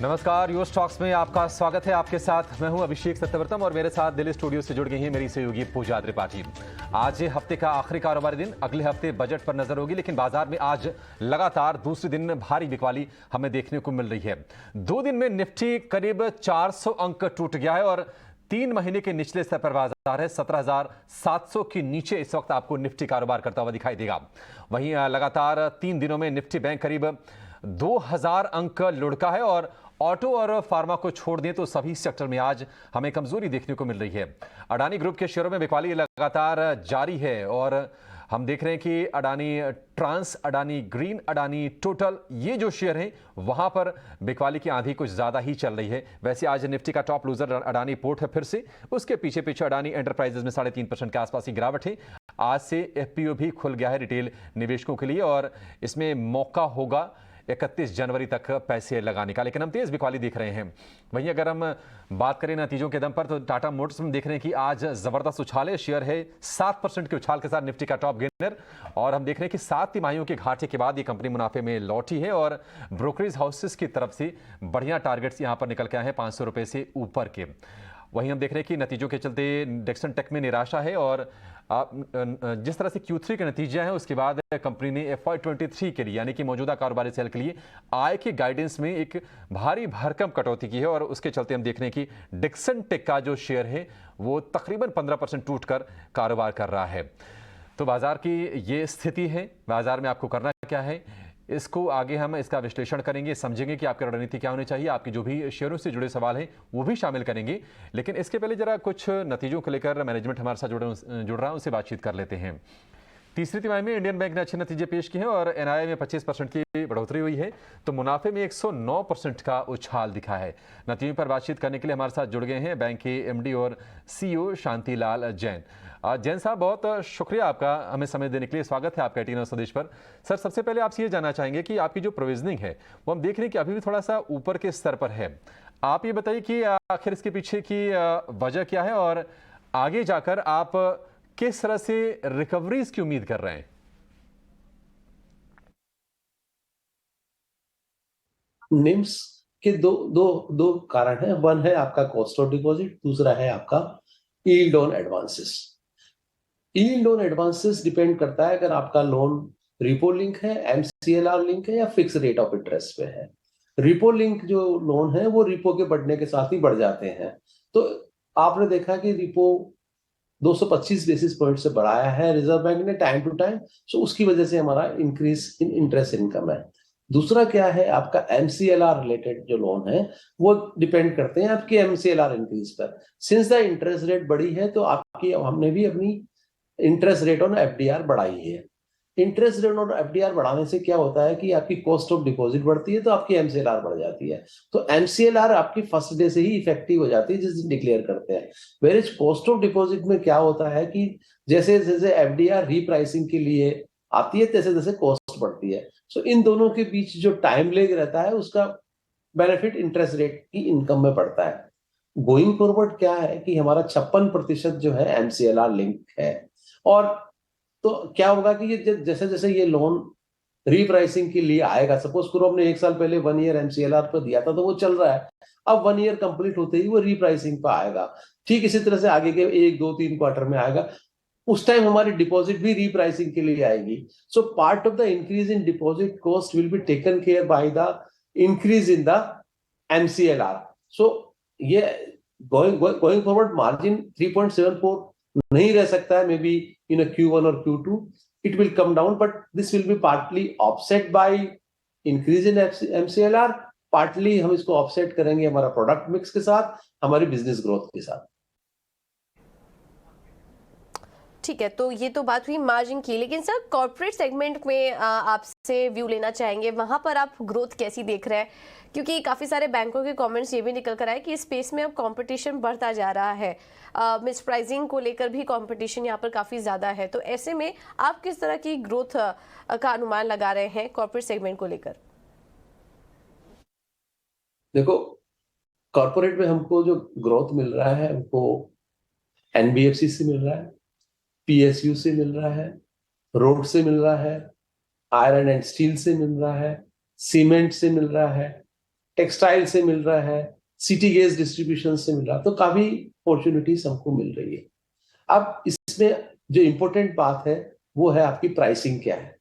नमस्कार, US talks में आपका स्वागत है। आपके साथ मैं हूं अभिषेक सत्यव्रतम और मेरे साथ दिल्ली स्टूडियो से जुड़ गई हैं मेरी सहयोगी पूजा त्रिपाठी। आज हफ्ते का आखिरी कारोबारी दिन, अगले हफ्ते बजट पर नजर होगी, लेकिन बाजार में आज लगातार दूसरे दिन भारी बिकवाली हमें देखने को मिल रही है। 2 दिन में निफ्टी करीब 400 अंक टूट गया है और 3 महीने के निचले स्तर पर बाजार है। 17,700 के नीचे इस वक्त आपको निफ्टी कारोबार करता हुआ दिखाई देगा। वहीं लगातार 3 दिनों में निफ्टी बैंक करीब 2000 अंक लुढ़का है और ऑटो और फार्मा को छोड़ दें तो सभी सेक्टर में आज हमें कमजोरी देखने को मिल रही है। अडानी ग्रुप के शेयरों में बिकवाली लगातार जारी है और हम देख रहे हैं कि Adani trans, Adani green, Adani total, ये जो शेयर हैं वहां पर बिकवाली की आंधी कुछ ज्यादा ही चल रही है। वैसे आज निफ्टी का टॉप लूजर अडानी पोर्ट है फिर से, उसके पीछे पीछे अडानी एंटरप्राइजेज में 3.5% के आसपास की गिरावट है। आज से एफपीओ भी खुल गया है रिटेल निवेशकों के लिए और इसमें मौका होगा 31 जनवरी तक पैसे लगाने का, लेकिन हम तेज बिकवाली देख रहे हैं। वहीं अगर हम बात करें नतीजों के दम पर तो टाटा मोटर्स में देख रहे हैं कि आज जबरदस्त उछाल है। शेयर है 7% के उछाल के साथ निफ्टी का टॉप गेनर और हम देख रहे हैं कि 7 तिमाहियों के घाटे के बाद ये कंपनी मुनाफे में लौटी है और ब्रोकरेज हाउसेस की तरफ से बढ़िया टारगेट्स यहां पर निकल के आए हैं 500 रुपए से ऊपर के। वहीं हम देख रहे हैं कि नतीजों के चलते डिक्सन टेक में निराशा है और जिस तरह से Q3 के नतीजे हैं उसके बाद कंपनी ने FY23 के लिए यानी कि मौजूदा कारोबारी साल के लिए आय के गाइडेंस में एक भारी भरकम कटौती की है और उसके चलते हम देख रहे हैं कि डिक्सन टेक का जो शेयर है वो तकरीबन 15% टूटकर कारोबार कर रहा है। तो बाजार की ये स्थिति है। बाजार में आपको करना क्या है, इसको आगे हम इसका विश्लेषण करेंगे, समझेंगे कि आपकी रणनीति क्या होनी चाहिए। आपके जो भी शेयरों से जुड़े सवाल हैं वो भी शामिल करेंगे, लेकिन इसके पहले जरा कुछ नतीजों को लेकर मैनेजमेंट हमारे साथ जुड़ रहा है, उनसे बातचीत कर लेते हैं। तीसरी तिमाही में इंडियन बैंक ने अच्छे नतीजे पेश किए हैं और एनआईआई में 25% की बढ़ोतरी हुई है, तो मुनाफे में 109% का उछाल दिखा है। नतीजों पर बातचीत करने के लिए हमारे साथ जुड़ गए हैं बैंक के एमडी और सीईओ शांतिलाल जैन। जैन साहब, बहुत शुक्रिया आपका हमें समय देने के लिए। स्वागत है आपका एटीन संदेश पर। सर, सबसे पहले आपसे ये जानना चाहेंगे कि आपकी जो प्रोविजनिंग है वो हम देख रहे हैं कि अभी भी थोड़ा सा ऊपर के स्तर पर है। आप ये बताइए कि आखिर इसके पीछे की वजह क्या है और आगे जाकर आप किस तरह से रिकवरीज की उम्मीद कर रहे हैं? निम्स के दो दो दो कारण है। वन है आपका कॉस्ट ऑफ डिपॉजिट, दूसरा है आपका yield on advances. Yield on advances depend करता है अगर आपका लोन रिपो लिंक है, एमसीएलआर लिंक है या फिक्स रेट ऑफ इंटरेस्ट पे है। रिपो लिंक जो लोन है वो रिपो के बढ़ने के साथ ही बढ़ जाते हैं। तो आपने देखा कि रिपो 225 बेसिस पॉइंट से बढ़ाया है रिजर्व बैंक ने टाइम टू टाइम, सो उसकी वजह से हमारा इंक्रीज इन इंटरेस्ट इनकम है। दूसरा क्या है, आपका एमसीएलआर रिलेटेड जो लोन है वो डिपेंड करते हैं आपकी एमसीएलआर इंक्रीज पर। सिंस द इंटरेस्ट रेट बढ़ी है तो आपकी हमने भी अपनी इंटरेस्ट रेट ऑन एफडीआर बढ़ाई है। इंटरेस्ट रेट ऑन एफडीआर बढ़ाने से क्या होता है कि आपकी कॉस्ट ऑफ डिपॉजिट बढ़ती है तो आपकी एमसीएलआर बढ़ जाती है। तो एमसीएलआर आपकी फर्स्ट डे से ही इफेक्टिव हो जाती है जिस दिन डिक्लेयर करते हैं। Where is cost of deposit में क्या होता है कि जैसे जैसे एफडीआर रीप्राइसिंग के लिए आती है तैसे तैसे कॉस्ट बढ़ती है। सो इन दोनों के बीच जो टाइम लेग रहता है उसका बेनिफिट इंटरेस्ट रेट की इनकम में पड़ता है। गोइंग फॉरवर्ड क्या है कि हमारा 56% जो है एमसीएलआर लिंक है। और तो क्या होगा कि ये जैसे जैसे ये लोन रीप्राइसिंग के लिए आएगा, सपोज करो हमने 1 साल पहले 1 ईयर एमसीएलआर पर दिया था तो वो चल रहा है, अब 1 ईयर कंप्लीट होते ही वो रीप्राइसिंग पर आएगा। ठीक इसी तरह से आगे के 1 2 3 क्वार्टर में आएगा, उस टाइम हमारी डिपॉजिट भी रीप्राइसिंग के लिए आएगी। So part of the increase in deposit cost will be taken care by the increase in the MCLR. So ये गोइंग फॉरवर्ड मार्जिन 3.74 नहीं रह सकता है, मे बी इन Q1 और Q2 it will come down, but this will be partly offset by increase in MCLR, partly हम इसको offset करेंगे हमारा प्रोडक्ट मिक्स के साथ, हमारी बिजनेस ग्रोथ के साथ। ठीक है, तो ये तो बात हुई मार्जिन की, लेकिन सर कॉर्पोरेट सेगमेंट में आपसे व्यू लेना चाहेंगे, वहां पर आप ग्रोथ कैसी देख रहे हैं? क्योंकि काफ़ी सारे बैंकों के कमेंट्स ये भी निकल कर आए कि इस स्पेस में अब कंपटीशन बढ़ता जा रहा है, मिस प्राइसिंग को लेकर भी कंपटीशन यहाँ पर काफ़ी ज़्यादा है। तो ऐसे में आप किस तरह की ग्रोथ का अनुमान लगा रहे हैं कॉर्पोरेट सेगमेंट को लेकर? देखो, कॉर्पोरेट में हमको जो ग्रोथ मिल रहा है वो एनबीएफसी से मिल रहा है, पीएसयू से मिल रहा है, रोड से मिल रहा है, आयरन एंड स्टील से मिल रहा है, सीमेंट से मिल रहा है, टेक्सटाइल से मिल रहा है, सिटी गैस डिस्ट्रीब्यूशन से मिल रहा है, तो काफी अपॉर्चुनिटीज हमको मिल रही है। अब इसमें जो इंपॉर्टेंट बात है वो है आपकी प्राइसिंग क्या है।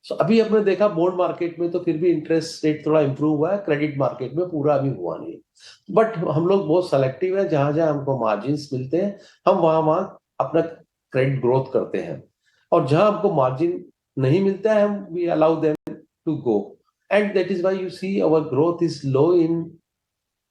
सो अभी हमने देखा बॉन्ड मार्केट में तो फिर भी इंटरेस्ट रेट थोड़ा इंप्रूव हुआ है, क्रेडिट मार्केट में पूरा अभी हुआ नहीं, बट हम लोग बहुत सेलेक्टिव है, जहां जहां हमको मार्जिन्स मिलते हैं हम वहां वहां अपना क्रेडिट ग्रोथ करते हैं, और जहां हमको मार्जिन नहीं मिलता है हम we allow them to go, and that is why you see our growth is low in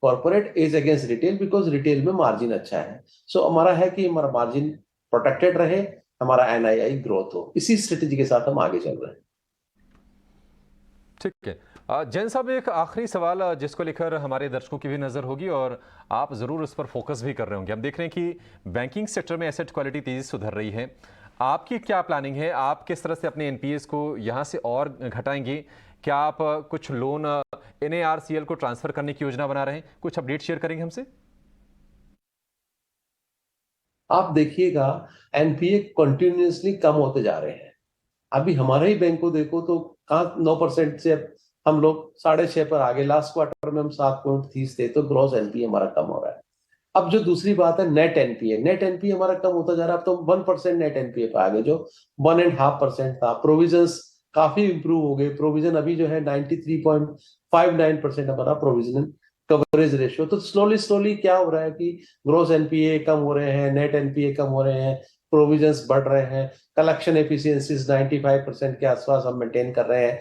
corporate as against retail, because retail में मार्जिन अच्छा है। सो हमारा है कि हमारा मार्जिन प्रोटेक्टेड रहे, हमारा एनआईआई ग्रोथ हो, इसी स्ट्रेटेजी के साथ हम आगे चल रहे हैं। ठीक है जैन साहब, एक आखिरी सवाल जिसको लेकर हमारे दर्शकों की भी नज़र होगी और आप ज़रूर उस पर फोकस भी कर रहे होंगे। हम देख रहे हैं कि बैंकिंग सेक्टर में एसेट क्वालिटी तेज़ी से सुधर रही है, आपकी क्या प्लानिंग है? आप किस तरह से अपने एनपीएस को यहाँ से और घटाएंगे? क्या आप कुछ लोन एनएआरसीएल को ट्रांसफर करने की योजना बना रहे हैं? कुछ अपडेट शेयर करेंगे हमसे? आप देखिएगा एनपीए कंटिन्यूअसली कम होते जा रहे हैं। अभी हमारे ही बैंक को देखो तो कहाँ 9% से हम लोग 6.5 पर आगे, लास्ट क्वार्टर में हम 7.30 थे, तो ग्रॉस एनपीए हमारा कम हो रहा है। अब जो दूसरी बात है नेट एनपीए हमारा कम होता जा रहा है। अब तो 1% नेट एनपीए पे आ गए, जो 1.5% था। प्रोविजंस काफी इंप्रूव हो गए, प्रोविजन अभी जो है 93.59% हमारा प्रोविजन कवरेज रेशियो। तो स्लोली क्या हो रहा है कि ग्रॉस एनपीए कम हो रहे हैं, नेट एनपीए कम हो रहे हैं, प्रोविजंस बढ़ रहे हैं, कलेक्शन एफिशिएंसीज 95% के आसपास हम मेंटेन कर रहे हैं,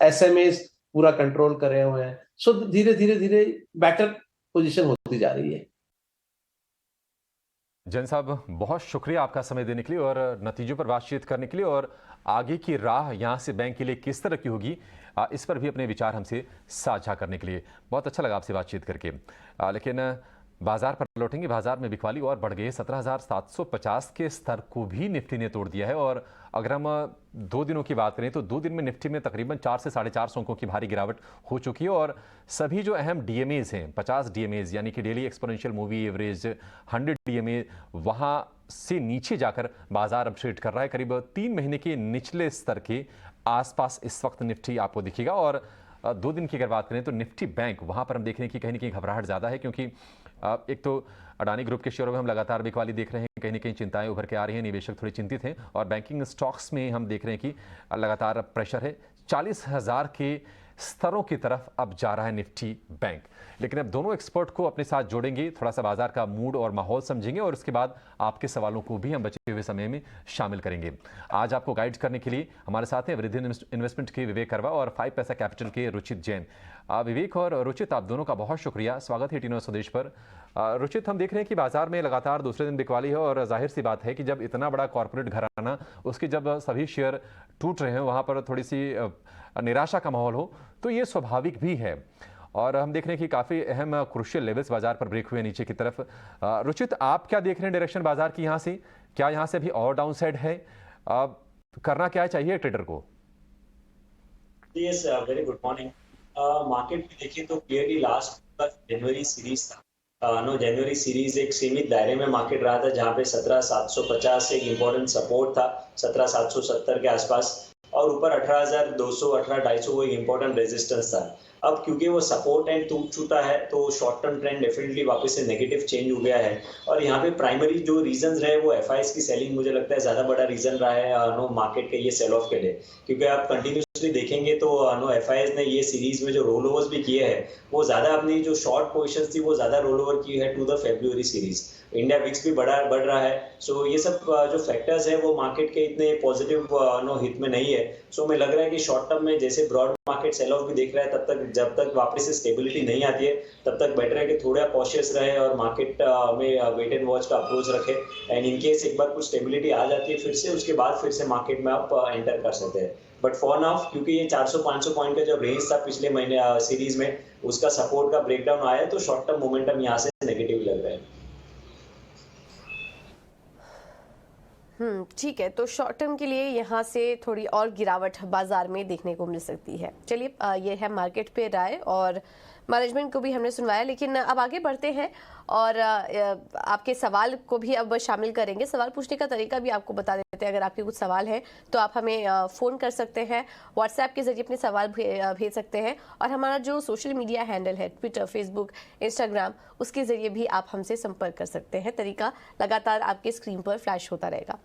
एसएमएस पूरा कंट्रोल कर रहे हुए हैं। सो धीरे बेटर पोजीशन होती जा रही है। जैन साहब, बहुत शुक्रिया आपका समय देने के लिए और नतीजों पर बातचीत करने के लिए, और आगे की राह यहाँ से बैंक के लिए किस तरह की होगी इस पर भी अपने विचार हमसे साझा करने के लिए। बहुत अच्छा लगा आपसे बातचीत करके। लेकिन बाजार पर लौटेंगे। बाजार में बिकवाली और बढ़ गई, 17,750 के स्तर को भी निफ्टी ने तोड़ दिया है। और अगर हम 2 दिनों की बात करें तो 2 दिन में निफ्टी में तकरीबन 4 से 450 अंकों की भारी गिरावट हो चुकी है। और सभी जो अहम डीएमएज हैं, 50 डीएमएज यानी कि daily exponential movie average 100 DMA, वहां से नीचे जाकर बाजार अब ट्रेड कर रहा है। करीब 3 महीने के निचले स्तर के आसपास इस वक्त निफ्टी आपको दिखेगा। और 2 दिन की अगर बात करें तो निफ्टी बैंक, वहां पर हम देख रहे हैं कि कहीं ना कहीं घबराहट ज़्यादा है, क्योंकि एक तो अडानी ग्रुप के शेयरों में हम लगातार बिकवाली देख रहे हैं, कहीं ना कहीं चिंताएं उभर के आ रही हैं, निवेशक थोड़े चिंतित हैं। और बैंकिंग स्टॉक्स में हम देख रहे हैं कि लगातार प्रेशर है, 40,000 के स्तरों की तरफ अब जा रहा है निफ्टी बैंक। लेकिन अब दोनों एक्सपर्ट को अपने साथ जोड़ेंगे, थोड़ा सा बाजार का मूड और माहौल समझेंगे, और उसके बाद आपके सवालों को भी हम बचे हुए समय में शामिल करेंगे। आज आपको गाइड करने के लिए हमारे साथ हैं वृद्धि इन्वेस्टमेंट के विवेक करवा और 5 पैसा कैपिटल के रुचित जैन। विवेक और रुचित, आप दोनों का बहुत शुक्रिया, स्वागत है टी9 स्वदेश पर। रुचित, हम देख रहे हैं कि बाजार में लगातार दूसरे दिन बिकवाली है, और जाहिर सी बात है कि जब इतना बड़ा कॉर्पोरेट घराना, उसके जब सभी शेयर टूट रहे हैं, वहां पर थोड़ी सी निराशा का माहौल हो, तो ये स्वाभाविक भी है। और हम देख रहे हैं कि काफ़ी अहम क्रूशियल लेवल्स बाजार पर ब्रेक हुए नीचे की तरफ। रुचित, आप क्या देख रहे हैं डायरेक्शन बाजार की यहाँ से? क्या यहाँ से भी और डाउन साइड है? करना क्या चाहिए ट्रेडर को? Yes, very good morning. Market में देखिए तो क्लियरली लास्ट जनवरी सीरीज था, जनवरी सीरीज एक सीमित दायरे में मार्केट रहा था, जहाँ पे 17,750 एक इम्पोर्टेंट सपोर्ट था, 17,770 के आसपास, और ऊपर 18,200 18,250 वो एक इम्पोर्टेंट रेजिस्टेंस था। अब क्योंकि वो सपोर्ट एंड टूट चुका है, तो शॉर्ट टर्म ट्रेंड डेफिनेटली वापस से नेगेटिव चेंज हो गया है। और यहाँ पे प्राइमरी जो रीजंस रहे वो एफआईएस की सेलिंग, मुझे लगता है ज्यादा बड़ा रीजन रहा है मार्केट के ये सेल ऑफ के लिए, क्योंकि आप कंटिन्यूसली देखेंगे तो एफआईएस ने ये सीरीज में जो रोल ओवर्स भी किए हैं, वो ज्यादा अपनी जो शॉर्ट पोजिशन थी वो ज्यादा रोल ओवर की है to the February series. India VIX भी बढ़ रहा है। सो ये सब जो फैक्टर्स है वो मार्केट के इतने पॉजिटिव हित में नहीं है। सो हमें लग रहा है कि शॉर्ट टर्म में जैसे ब्रॉड मार्केट सेल ऑफ भी देख रहा है, तब तक जब तक वापस से स्टेबिलिटी नहीं आती है, तब तक बेटर है कि थोड़ा कॉशियस रहे और मार्केट में वेट एंड वॉच का अप्रोच रखे। एंड इनकेस एक बार कुछ स्टेबिलिटी आ जाती है फिर से, उसके बाद फिर से मार्केट में आप एंटर कर सकते हैं। बट फॉर नाउ, क्योंकि ये 400-500 पॉइंट का जो रेंज था पिछले महीने सीरीज में, उसका सपोर्ट का ब्रेकडाउन आया, तो शॉर्ट टर्म मोमेंटम यहाँ से नेगेटिव लग रहा है। ठीक है, तो शॉर्ट टर्म के लिए यहाँ से थोड़ी और गिरावट बाजार में देखने को मिल सकती है। चलिए, ये है मार्केट पे राय, और मैनेजमेंट को भी हमने सुनवाया, लेकिन अब आगे बढ़ते हैं और आपके सवाल को भी अब शामिल करेंगे। सवाल पूछने का तरीका भी आपको बता देते हैं। अगर आपके कुछ सवाल हैं तो आप हमें फ़ोन कर सकते हैं, व्हाट्सएप के जरिए अपने सवाल भेज सकते हैं, और हमारा जो सोशल मीडिया हैंडल है, ट्विटर, फेसबुक, इंस्टाग्राम, उसके जरिए भी आप हमसे संपर्क कर सकते हैं। तरीका लगातार आपके स्क्रीन पर फ्लैश होता रहेगा।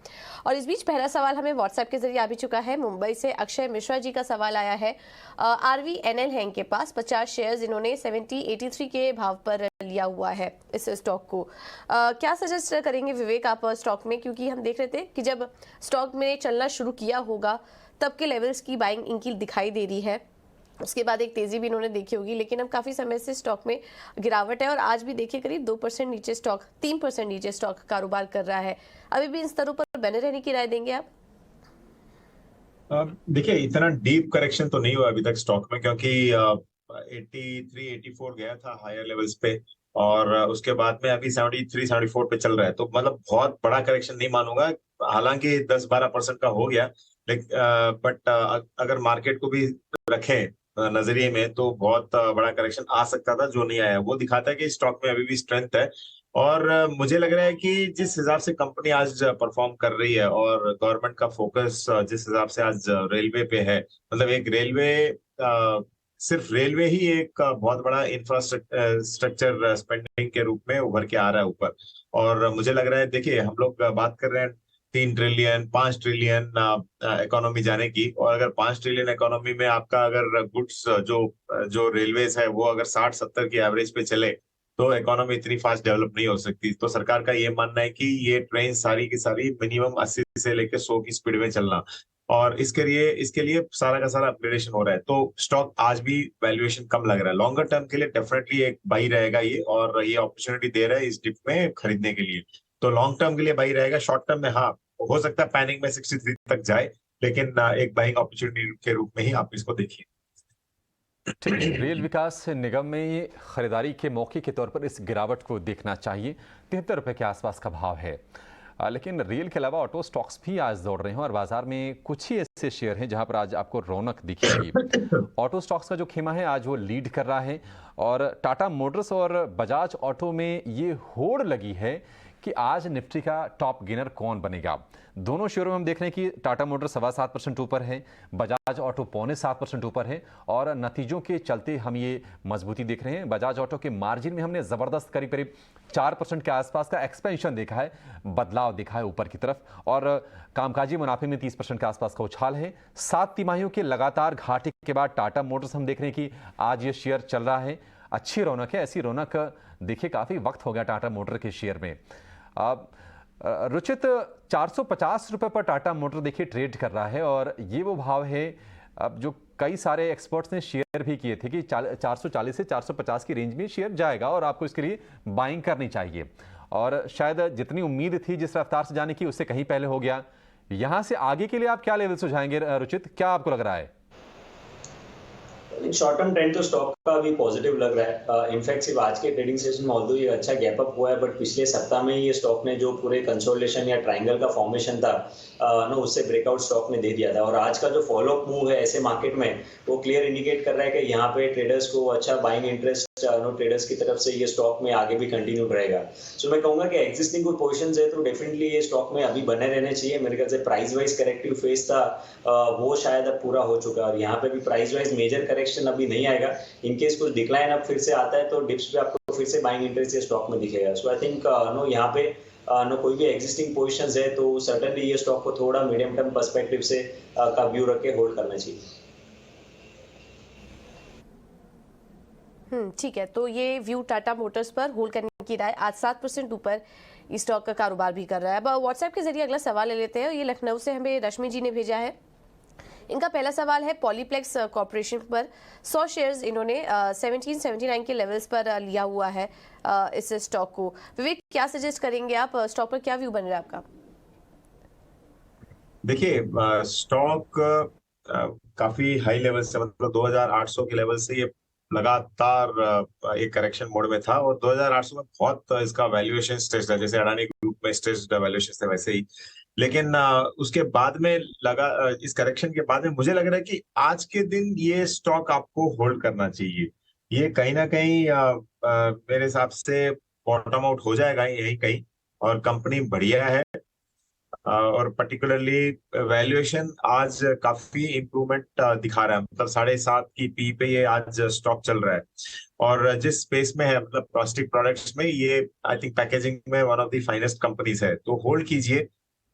और इस बीच पहला सवाल हमें व्हाट्सएप के जरिए आ भी चुका है। मुंबई से अक्षय मिश्रा जी का सवाल आया है। RVNL है इनके पास 50 शेयर्स, इन्होंने 70-83 के भाव पर लिया हुआ है इस स्टॉक को। क्या सजेस्ट करेंगे विवेक आप स्टॉक में, क्योंकि हम देख रहे थे कि जब स्टॉक में चलना शुरू किया होगा तब के लेवल्स की बाइंग इनकी दिखाई दे रही है, उसके बाद एक तेजी भी इन्होंने देखी होगी, लेकिन अब काफी समय से स्टॉक में गिरावट है और आज भी देखिए करीब 2% नीचे स्टॉक, 3% नीचे स्टॉक कारोबार कर रहा है। अभी भी इन स्तरों पर बने रहने की राय देंगे आप? देखिए, इतना डीप करेक्शन तो नहीं हुआ अभी तक स्टॉक में, क्योंकि 83 84 गया था हायर लेवल्स पे, और उसके बाद में अभी 73 74 पे चल रहा है। तो मतलब बहुत बड़ा करेक्शन नहीं मानूंगा, हालांकि 10-12% का हो गया, लेकिन बट अगर मार्केट को भी रखें नजरिए में, तो बहुत बड़ा करेक्शन आ सकता था जो नहीं आया। वो दिखाता है कि स्टॉक में अभी भी स्ट्रेंथ है, और मुझे लग रहा है कि जिस हिसाब से कंपनी आज परफॉर्म कर रही है, और गवर्नमेंट का फोकस जिस हिसाब से आज रेलवे पे है, मतलब एक रेलवे सिर्फ रेलवे ही एक बहुत बड़ा इंफ्रास्ट्रक्चर स्पेंडिंग के रूप में उभर के आ रहा है ऊपर। और मुझे लग रहा है, देखिए हम लोग बात कर रहे हैं 3 ट्रिलियन 5 ट्रिलियन इकोनॉमी जाने की, और अगर 5 ट्रिलियन इकोनॉमी में आपका अगर गुड्स जो जो रेलवेज है वो अगर 60-70 की एवरेज पे चले, तो इकोनॉमी इतनी फास्ट डेवलप नहीं हो सकती। तो सरकार का ये मानना है कि ये ट्रेन सारी की सारी मिनिमम 80 से लेकर 100 की स्पीड में चलना, और इसके लिए सारा का सारा अपग्रेडेशन हो रहा है। तो स्टॉक आज भी वैल्यूएशन कम लग रहा है। लॉन्गर टर्म के लिए डेफिनेटली एक बाई रहेगा ये, और ये अपॉर्चुनिटी दे रहा है इस डिप में खरीदने के लिए। तो लॉन्ग टर्म के लिए बाई रहेगा। शॉर्ट टर्म में हाँ, हो सकता है पैनिक में 63 तक जाए, लेकिन एक बाइंग अपॉर्चुनिटी के रूप में ही आप इसको देखिए। ठीक है, रेल विकास निगम में खरीदारी के मौके के तौर पर इस गिरावट को देखना चाहिए। 73 रुपये के आसपास का भाव है, लेकिन रेल के अलावा ऑटो स्टॉक्स भी आज दौड़ रहे हैं, और बाजार में कुछ ही ऐसे शेयर हैं जहां पर आज आपको रौनक दिखेगी। ऑटो स्टॉक्स का जो खेमा है आज वो लीड कर रहा है, और टाटा मोटर्स और बजाज ऑटो में ये होड़ लगी है कि आज निफ्टी का टॉप गेनर कौन बनेगा। दोनों शेयरों में हम देख रहे हैं कि टाटा मोटर 7.25% ऊपर है, बजाज ऑटो 6.25% ऊपर है, और नतीजों के चलते हम ये मजबूती देख रहे हैं। बजाज ऑटो के मार्जिन में हमने जबरदस्त करीब करीब 4% के आसपास का एक्सपेंशन देखा है, बदलाव देखा है ऊपर की तरफ, और कामकाजी मुनाफे में 30% के आसपास का उछाल है। 7 तिमाहियों के लगातार घाटे के बाद टाटा मोटर्स हम देख रहे हैं कि आज ये शेयर चल रहा है, अच्छी रौनक है। ऐसी रौनक देखिए काफी वक्त हो गया टाटा मोटर के शेयर में। अब रुचित 450 रुपए पर टाटा मोटर देखिए ट्रेड कर रहा है, और ये वो भाव है अब जो कई सारे एक्सपर्ट्स ने शेयर भी किए थे कि 440 से 450 की रेंज में शेयर जाएगा और आपको इसके लिए बाइंग करनी चाहिए, और शायद जितनी उम्मीद थी जिस रफ्तार से जाने की उससे कहीं पहले हो गया। यहां से आगे के लिए आप क्या लेवल सुझाएंगे रुचित, क्या आपको लग रहा है? शॉर्ट टर्म ट्रेंड तो स्टॉक का भी पॉजिटिव लग रहा है। इनफैक्ट सिर्फ आज के ट्रेडिंग सेशन में ऑल्दो ये अच्छा गैप अप हुआ है, बट पिछले सप्ताह में ये स्टॉक ने जो पूरे कंसोलिडेशन या ट्रायंगल का फॉर्मेशन था उससे ब्रेकआउट स्टॉक ने दे दिया था, और आज का जो फॉलो अप मूव है ऐसे मार्केट में वो क्लियर इंडिकेट कर रहा है कि यहाँ पे ट्रेडर्स को अच्छा बाइंग इंटरेस्ट ट्रेडर्स की तरफ से ये स्टॉक में आगे भी कंटिन्यू रहेगा। सो मैं कहूंगा कि एग्जिस्टिंग कोई पोजीशंस है तो डेफिनेटली ये स्टॉक में अभी बने रहने चाहिए। मेरे ख्याल से प्राइस वाइज करेक्टिव फेज था वो शायद अब पूरा हो चुका है, और यहाँ पे भी प्राइस वाइज मेजर करेक्शन अभी नहीं आएगा। इनकेस कुछ डिक्लाइन अब फिर से आता है तो डिप्स पे आपको फिर से बाइंग इंटरेस्ट स्टॉक में दिखेगा। सो आई थिंक यहाँ पे कोई भी एग्जिस्टिंग पोजीशंस है तो सर्टेनली ये स्टॉक को थोड़ा मीडियम टर्म पर्सपेक्टिव से का व्यू रख के होल्ड करना चाहिए। ठीक है, तो ये व्यू टाटा मोटर्स पर होल्ड करने की राय। आज 7% ऊपर इस स्टॉक का कारोबार भी कर रहा है। अब व्हाट्सएप के जरिए अगला सवाल ले लेते हैं। ये लखनऊ से हमें रश्मि जी ने भेजा है। इनका पहला सवाल है पॉलीप्लेक्स कॉर्पोरेशन पर 100 शेयर्स इन्होंने 1779 के लेवल्स पर लिया हुआ है इस स्टॉक को। विवेक, क्या सजेस्ट करेंगे आप, स्टॉक पर क्या व्यू बन रहा है आपका? देखिए, स्टॉक काफी हाई लेवल से, मतलब 2800 के लेवल से ये लगातार एक करेक्शन मोड में था, और 2800 में बहुत इसका वैल्यूएशन स्टेज था, जैसे अडानी ग्रुप में स्टेज वैल्यूएशन थे वैसे ही। लेकिन उसके बाद में इस करेक्शन के बाद में मुझे लग रहा है कि आज के दिन ये स्टॉक आपको होल्ड करना चाहिए। ये कहीं ना कहीं मेरे हिसाब से बॉटम आउट हो जाएगा यही कहीं, और कंपनी बढ़िया है। और पर्टिकुलरली वैल्यूएशन आज काफी इम्प्रूवमेंट दिखा रहा है, मतलब 7.5 की पी पे ये आज स्टॉक चल रहा है। और जिस स्पेस में है, मतलब प्लास्टिक प्रोडक्ट्स में, ये आई थिंक पैकेजिंग में one of the finest companies है, तो होल्ड कीजिए।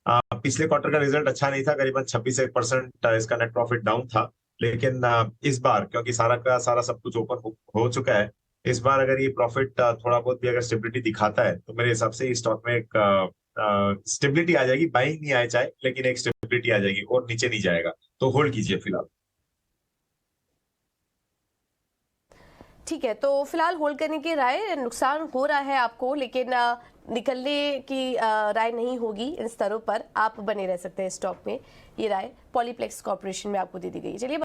पिछले क्वार्टर का रिजल्ट अच्छा नहीं था, करीबन 26% इसका नेट प्रॉफिट डाउन था। लेकिन इस बार क्योंकि सारा का सारा सब कुछ ओपन हो चुका है, इस बार अगर ये प्रॉफिट थोड़ा बहुत भी अगर स्टेबिलिटी दिखाता है, तो मेरे हिसाब से इस स्टॉक में एक स्टेबिलिटी आ जाएगी। बाइंग नहीं आए चाहे, लेकिन एक स्टेबिलिटी आ जाएगी और नीचे नहीं जाएगा, तो होल्ड कीजिए फिलहाल। ठीक है, तो फिलहाल होल्ड करने की राय, नुकसान हो रहा है आपको, लेकिन निकलने की राय नहीं होगी। इन स्तरों पर आप बने रह सकते हैं स्टॉक में, ये राय पॉलीप्लेक्स कॉर्पोरेशन में आपको दे दी गई। चलिए